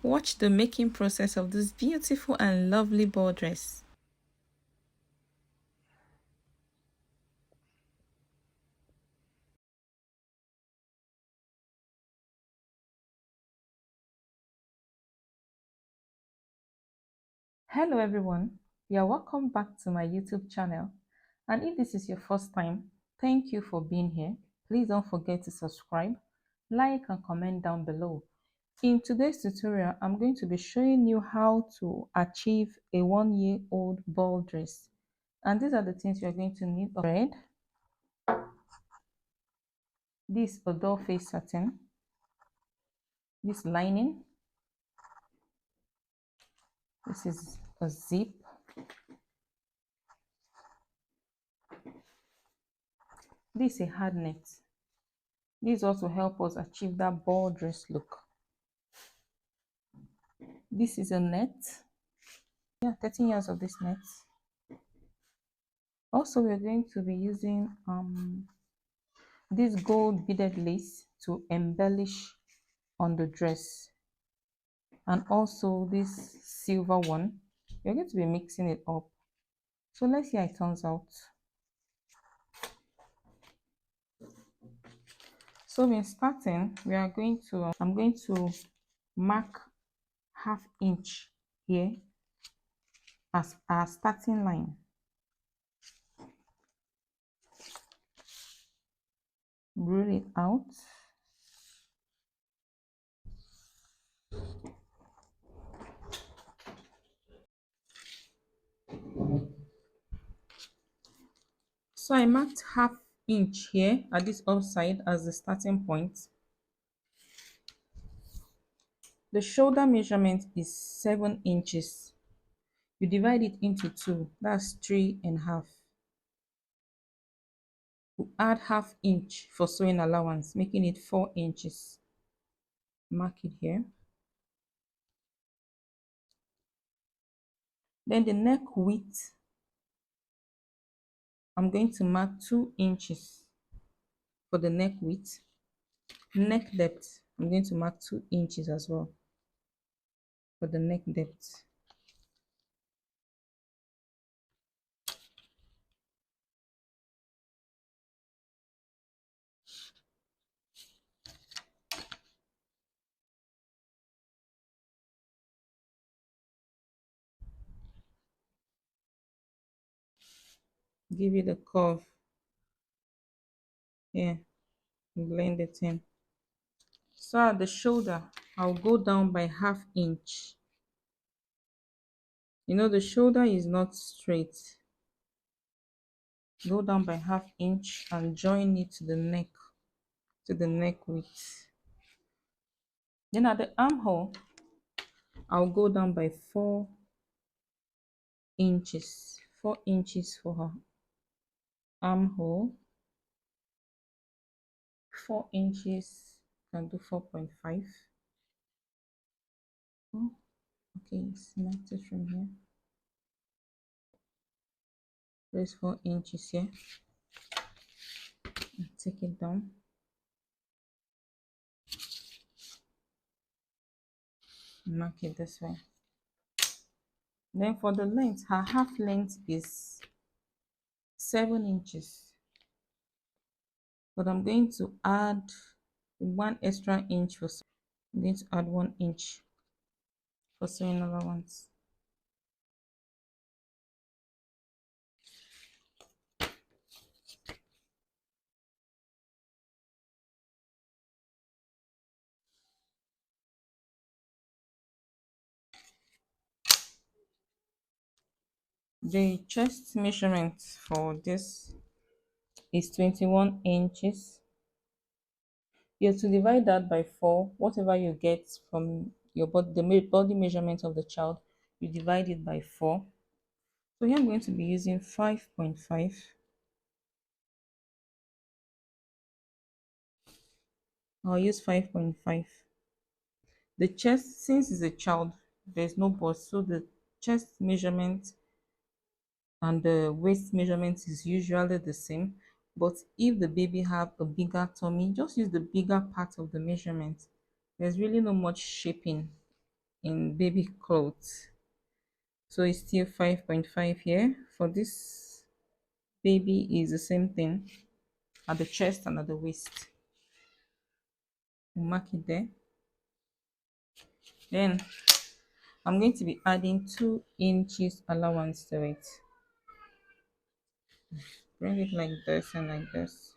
Watch the making process of this beautiful and lovely ball dress. Hello everyone, you're welcome back to my YouTube channel. And if this is your first time, thank you for being here. Please don't forget to subscribe, like and comment down below. In today's tutorial, I'm going to be showing you how to achieve a 1-year-old ball dress. And these are the things you're going to need: thread, this doll face satin, this lining, this is a zip, this is a hard net. This also help us achieve that ball dress look. This is a net. Yeah, 13 yards of this net. Also, we're going to be using this gold beaded lace to embellish on the dress, and also this silver one. We're going to be mixing it up. So let's see how it turns out. So in starting, I'm going to mark ½ inch here as our starting line. Roll it out. So I marked ½ inch here at this upside as the starting point. The shoulder measurement is 7 inches. You divide it into two, that's 3.5. You add ½ inch for sewing allowance, making it 4 inches. Mark it here. Then the neck width, I'm going to mark 2 inches for the neck width. Neck depth, I'm going to mark 2 inches as well for the neck depth. Give it a curve. Yeah, blend it in. So at the shoulder, I'll go down by ½ inch. You know, the shoulder is not straight. Go down by ½ inch and join it to the neck width. Then at the armhole, I'll go down by 4 inches. 4 inches for her armhole. 4 inches, can do 4.5. Oh, okay, select it from here. Place 4 inches here. And take it down. Mark it this way. Then for the length, her half length is 7 inches. But I'm going to add 1 extra inch for sewing. I'm going to add 1 inch for sewing allowance. The chest measurement for this is 21 inches. You have to divide that by 4. Whatever you get from your body, the body measurement of the child, you divide it by 4. So here I'm going to be using 5.5. I'll use 5.5. The chest, since it's a child, there's no bust, so the chest measurement and the waist measurement is usually the same. But if the baby have a bigger tummy, just use the bigger part of the measurement. There's really no much shaping in baby clothes. So it's still 5.5 here. For this baby is the same thing at the chest and at the waist. We'll mark it there. Then I'm going to be adding 2 inches allowance to it. Bring it like this and like this.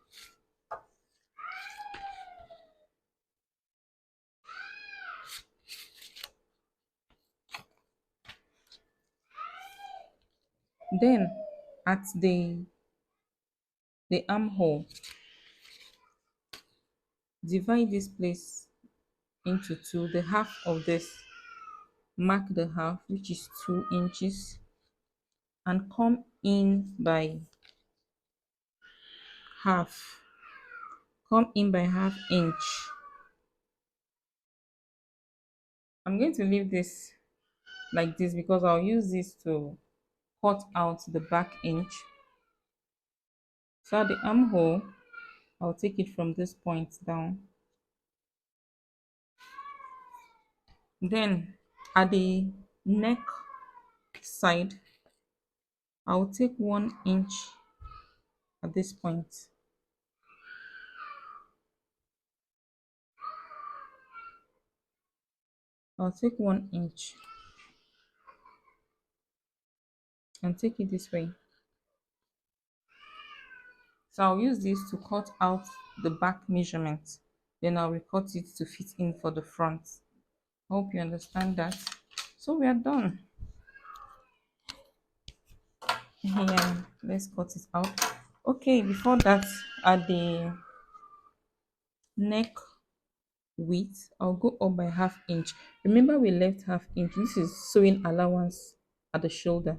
Then at the armhole, divide this place into two. The half of this, mark the half, which is 2 inches, and come in by half. Come in by half inch. I'm going to leave this like this because I'll use this to cut out the back inch. So at the armhole, I'll take it from this point down. Then at the neck side, I'll take 1 inch at this point. I'll take 1 inch and take it this way. So I'll use this to cut out the back measurement. Then I'll recut it to fit in for the front. Hope you understand that. So we are done. Yeah, let's cut it out. Okay, before that, at the neck width, I'll go up by half inch. Remember we left half inch. This is sewing allowance at the shoulder.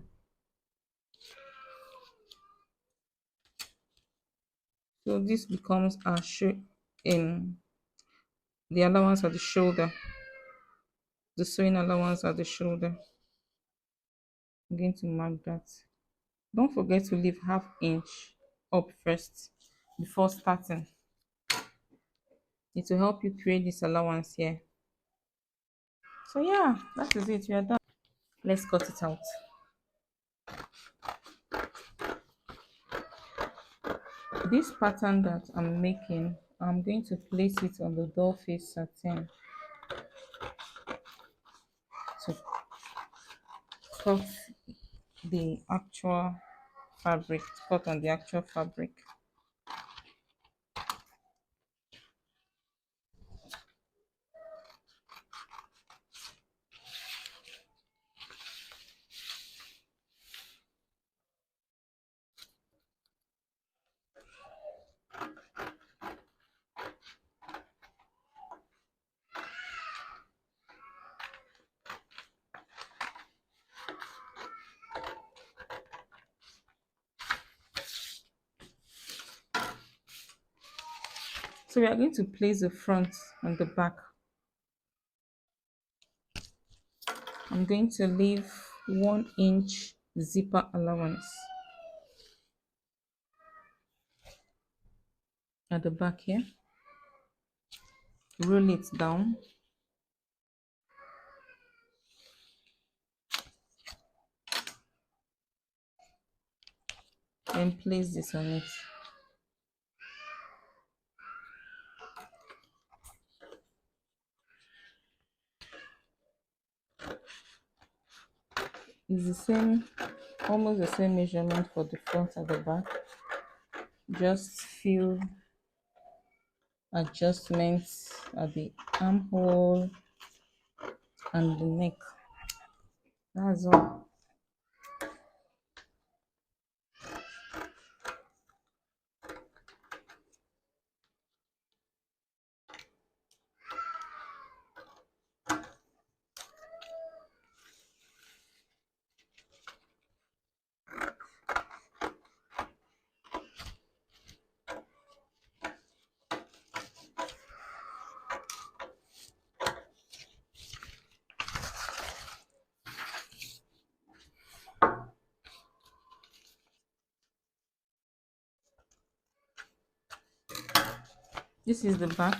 So this becomes our in the allowance at the shoulder, the sewing allowance at the shoulder. I'm going to mark that. Don't forget to leave half inch up first before starting. It will help you create this allowance here. So yeah, that is it. We are done. Let's cut it out. This pattern that I'm making, I'm going to place it on the doll face satin to cut the actual fabric, cut on the actual fabric. So we are going to place the front and the back. I'm going to leave 1 inch zipper allowance at the back here. Roll it down. And place this on it. It's the same, almost the same measurement for the front and the back. Just few adjustments at the armhole and the neck. That's all. This is the back.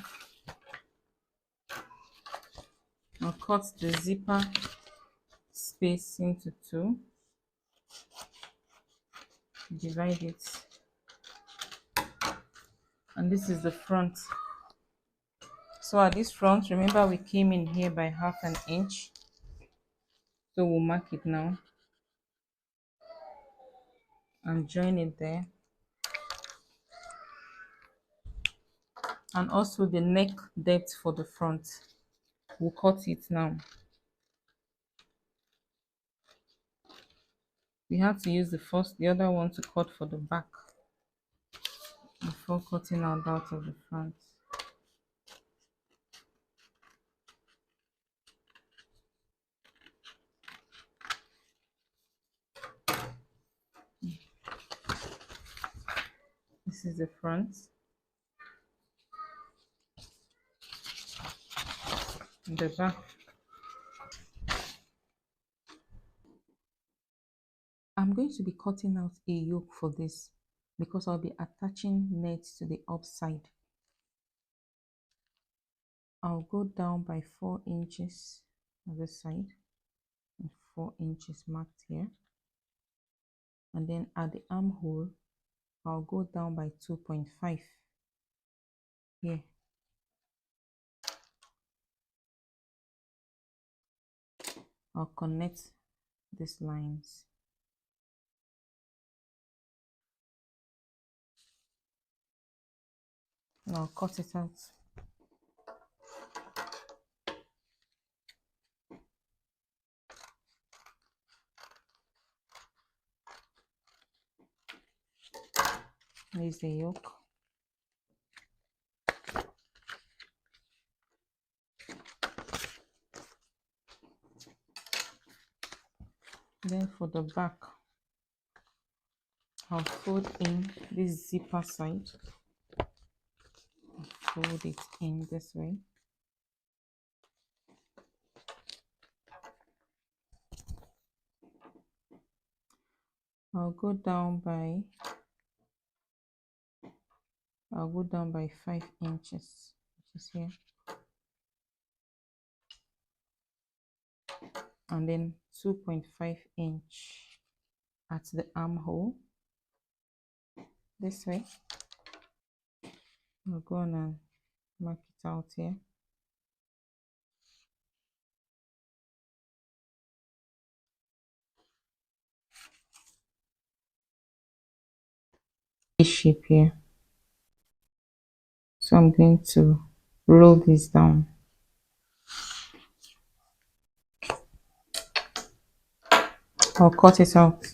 I'll cut the zipper space into two, divide it, and this is the front. So at this front, remember we came in here by 1/2 inch, so we'll mark it now and join it there. And also the neck depth for the front, we'll cut it now. We have to use the other one to cut for the back before cutting out that of the front. This is the front. And the back. I'm going to be cutting out a yoke for this because I'll be attaching net to the upside. I'll go down by 4 inches on this side and 4 inches marked here. And then at the armhole, I'll go down by 2.5 here. I'll connect these lines. And I'll cut it out. Here's the yoke. Then for the back, I'll fold in this zipper side. Fold it in this way. I'll go down by 5 inches, which is here, and then 2.5 inch at the armhole this way. I'll go on and mark it out here. This shape here. So I'm going to roll this down. I'll cut it out.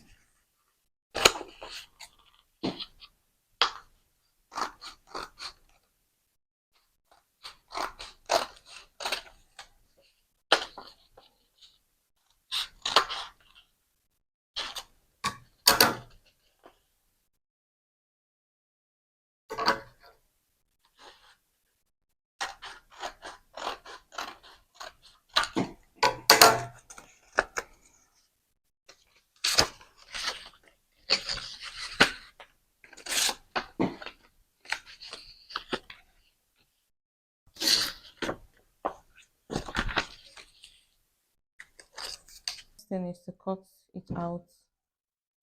Then is to cut it out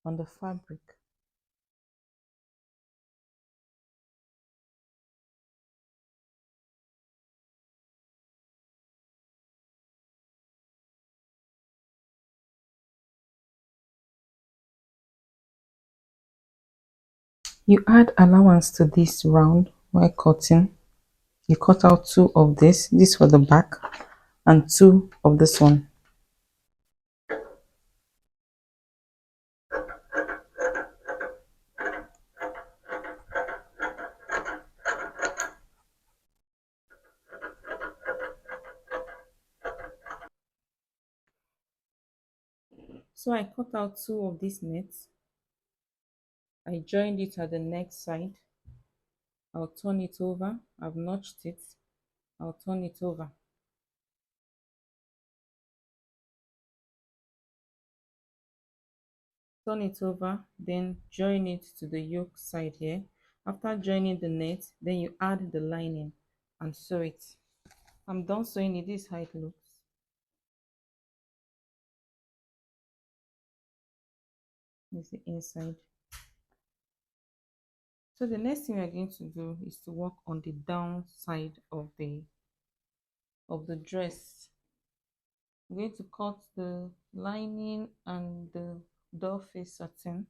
on the fabric. You add allowance to this round while cutting. You cut out 2 of this for the back, and 2 of this one. So I cut out 2 of these nets. I joined it at the neck side. I'll turn it over. I've notched it. I'll turn it over. Turn it over, then join it to the yoke side here. After joining the net, then you add the lining and sew it. I'm done sewing it. This is how it looks. This is the inside. So the next thing we're going to do is to work on the downside of the dress. I'm going to cut the lining and the doll face satin.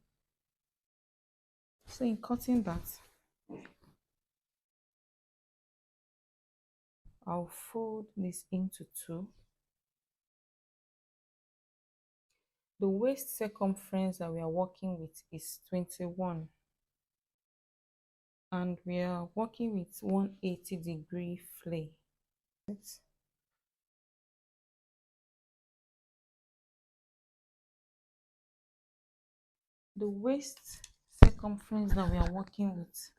So in cutting that, I'll fold this into two. The waist circumference that we are working with is 21, and we are working with 180-degree flay. The waist circumference that we are working with,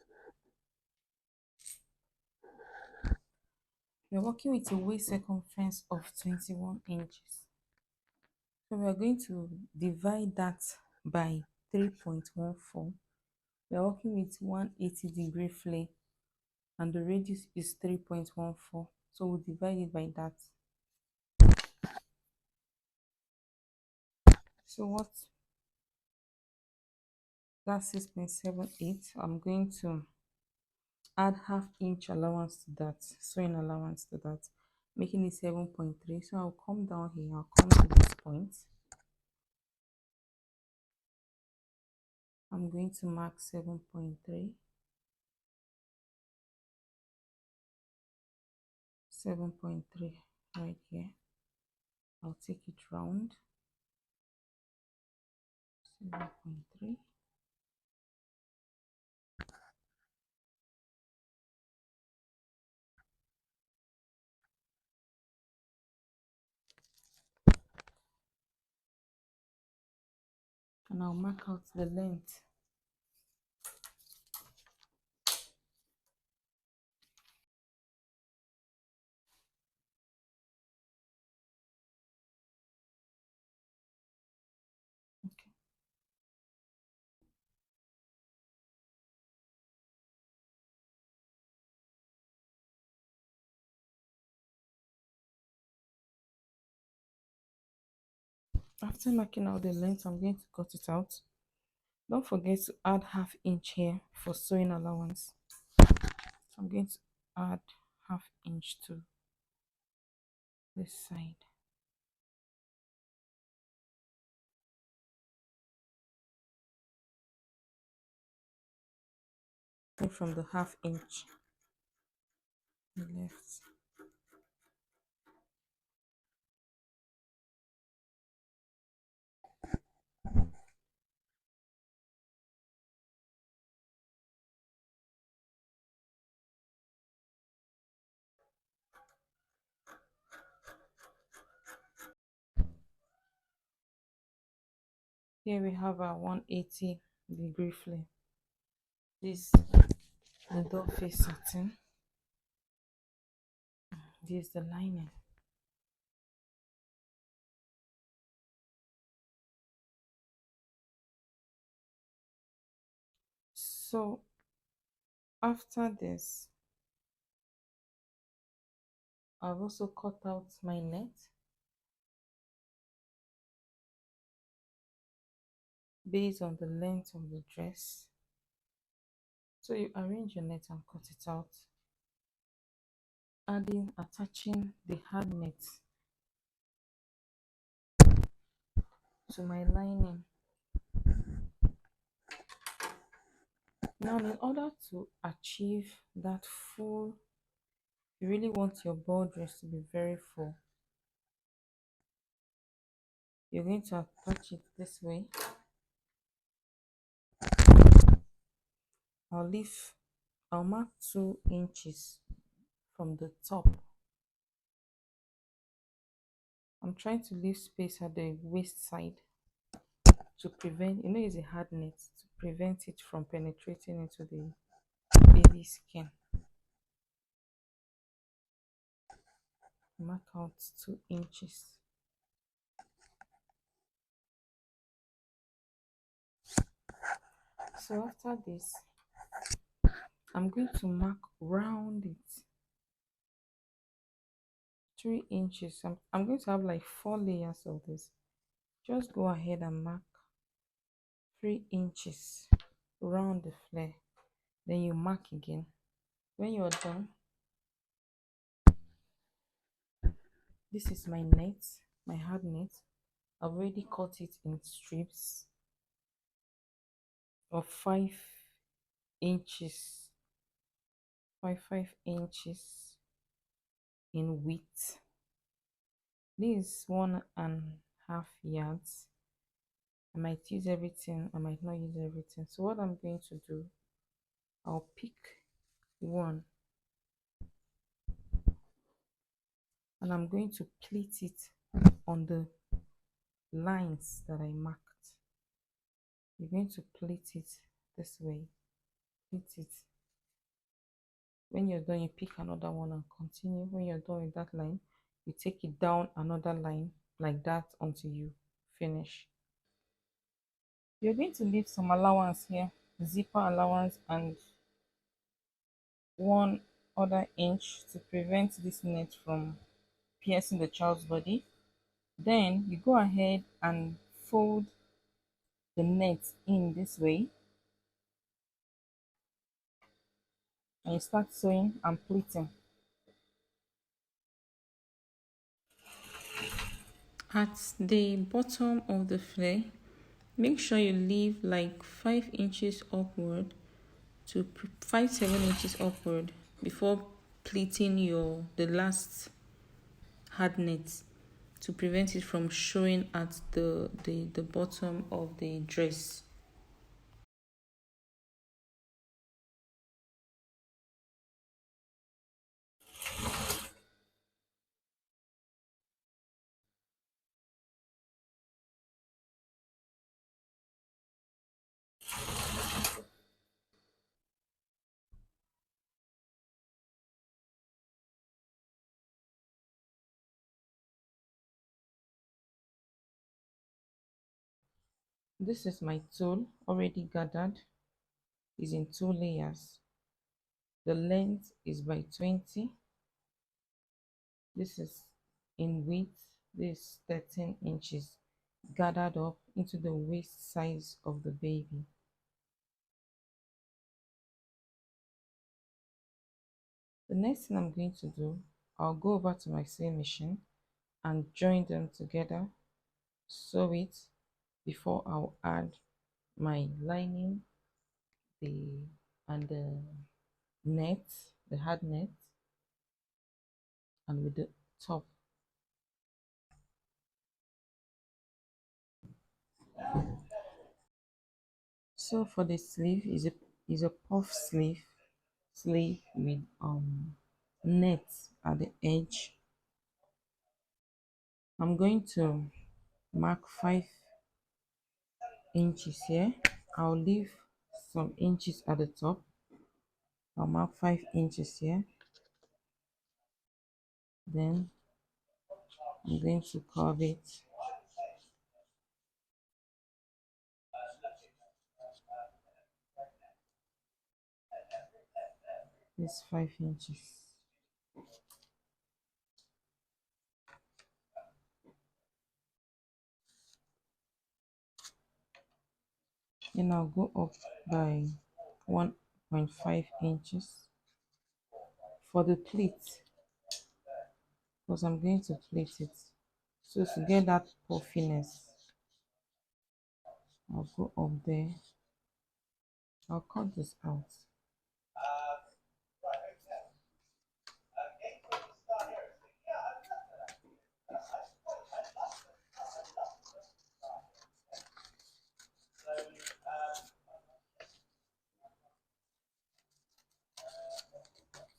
we are working with a waist circumference of 21 inches. So we are going to divide that by 3.14. We are working with 180-degree flay and the radius is 3.14. So we'll divide it by that. So what? That's 6.78. I'm going to add ½ inch allowance to that, sewing allowance to that, making it 7.3. So I'll come down here, I'll come to this point. I'm going to mark 7.3, 7.3 right here. I'll take it round, 7.3. And I'll mark out the length. Okay. After marking out the length, I'm going to cut it out. Don't forget to add ½ inch here for sewing allowance. So I'm going to add ½ inch to this side. From the ½ inch left. Here we have our 180-degree flare. This the doll face satin. This is the lining. So after this, I've also cut out my net based on the length of the dress. So you arrange your net and cut it out, attaching the hard net to my lining. Now, in order to achieve that full, you really want your ball dress to be very full. You're going to attach it this way. I'll mark 2 inches from the top. I'm trying to leave space at the waist side to prevent, it's a hard net, to prevent it from penetrating into the baby skin. Mark out 2 inches. So after this, I'm going to mark round it 3 inches. I'm going to have like 4 layers of this. Just go ahead and mark 3 inches round the flare. Then you mark again. When you're done, this is my net, my hard net. I've already cut it in strips of 5 inches, 5 inches in width. This is 1.5 yards. I might use everything, I might not use everything. So what I'm going to do, I'll pick one and I'm going to pleat it on the lines that I marked. You're going to pleat it this way, pleat it. When you're done, you pick another one and continue. When you're done with that line, you take it down another line like that until you finish. You're going to leave some allowance here, zipper allowance, and 1 other inch to prevent this net from piercing the child's body. Then you go ahead and fold the net in this way and you start sewing and pleating. At the bottom of the flare, make sure you leave like 5 inches upward to 5-7 inches upward before pleating the last hard net to prevent it from showing at the bottom of the dress. This is my tulle already gathered, is in 2 layers. The length is by 20. This is in width, this is 13 inches gathered up into the waist size of the baby. The next thing I'm going to do, I'll go over to my sewing machine and join them together, sew it before I'll add my lining, the and the net, the hard net, and with the top. So for the sleeve is a puff sleeve with net at the edge. I'm going to mark 5 inches here. I'll leave some inches at the top. I'll mark 5 inches here. Then I'm going to curve it. This 5 inches. Then I'll go up by 1.5 inches for the pleat, because I'm going to pleat it. So to get that puffiness, I'll go up there. I'll cut this out.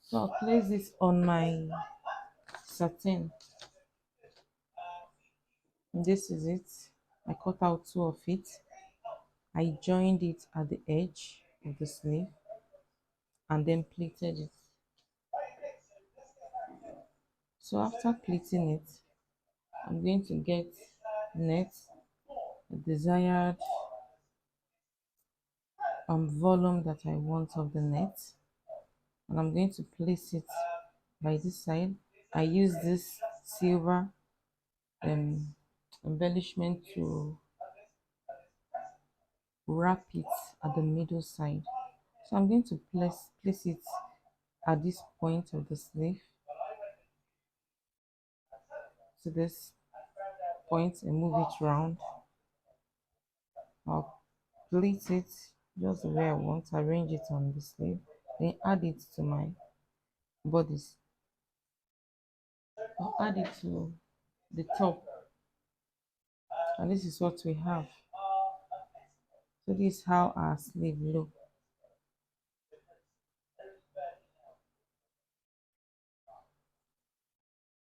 So I'll place this on my satin. This is it. I cut out two of it. I joined it at the edge of the sleeve and then pleated it. So after pleating it, I'm going to get net, the desired volume that I want of the net, and I'm going to place it by this side. I use this silver embellishment to wrap it at the middle side. So I'm going to place it at this point of the sleeve to this point and move it round. I'll pleat it just the way I want, arrange it on the sleeve, then add it to my bodice. I'll add it to the top, and this is what we have. So this is how our sleeve look.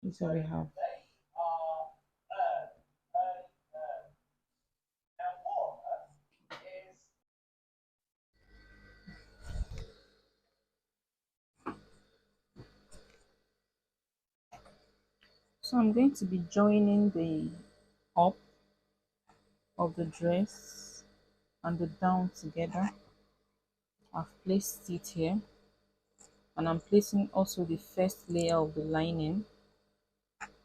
This is what we have. So I'm going to be joining the up of the dress and the down together. I've placed it here, and I'm placing also the first layer of the lining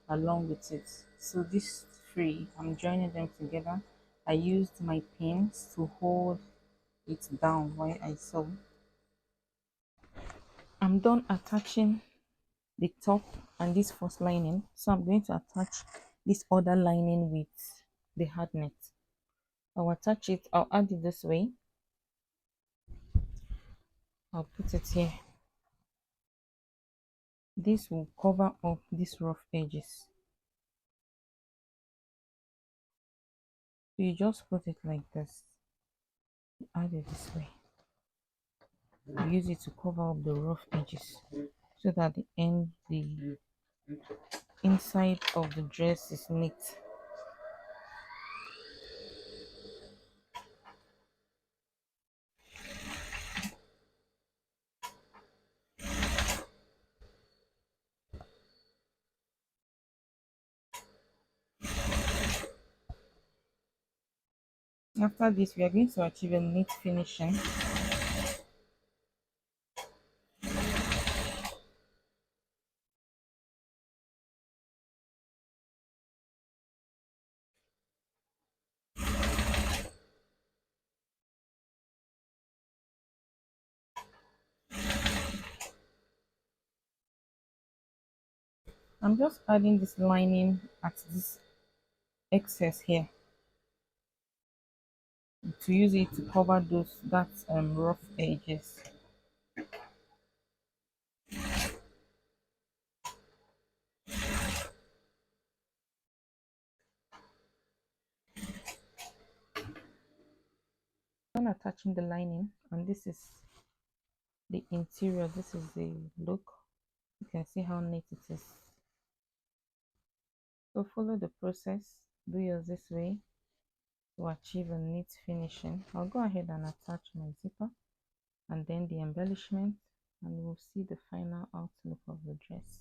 along with it. So this three, I'm joining them together. I used my pins to hold it down while I sew. I'm done attaching the top and this first lining, so I'm going to attach this other lining with the hard net. I'll attach it, I'll add it this way. I'll put it here. This will cover up these rough edges. So you just put it like this. Add it this way. Use it to cover up the rough edges so that the inside of the dress is neat. After this, we are going to achieve a neat finishing. I'm just adding this lining at this excess here to use it to cover that rough edges. I'm attaching the lining, and this is the interior. This is the look. You can see how neat it is. So follow the process. Do yours this way to achieve a neat finishing. I'll go ahead and attach my zipper and then the embellishment, and we'll see the final outlook of the dress.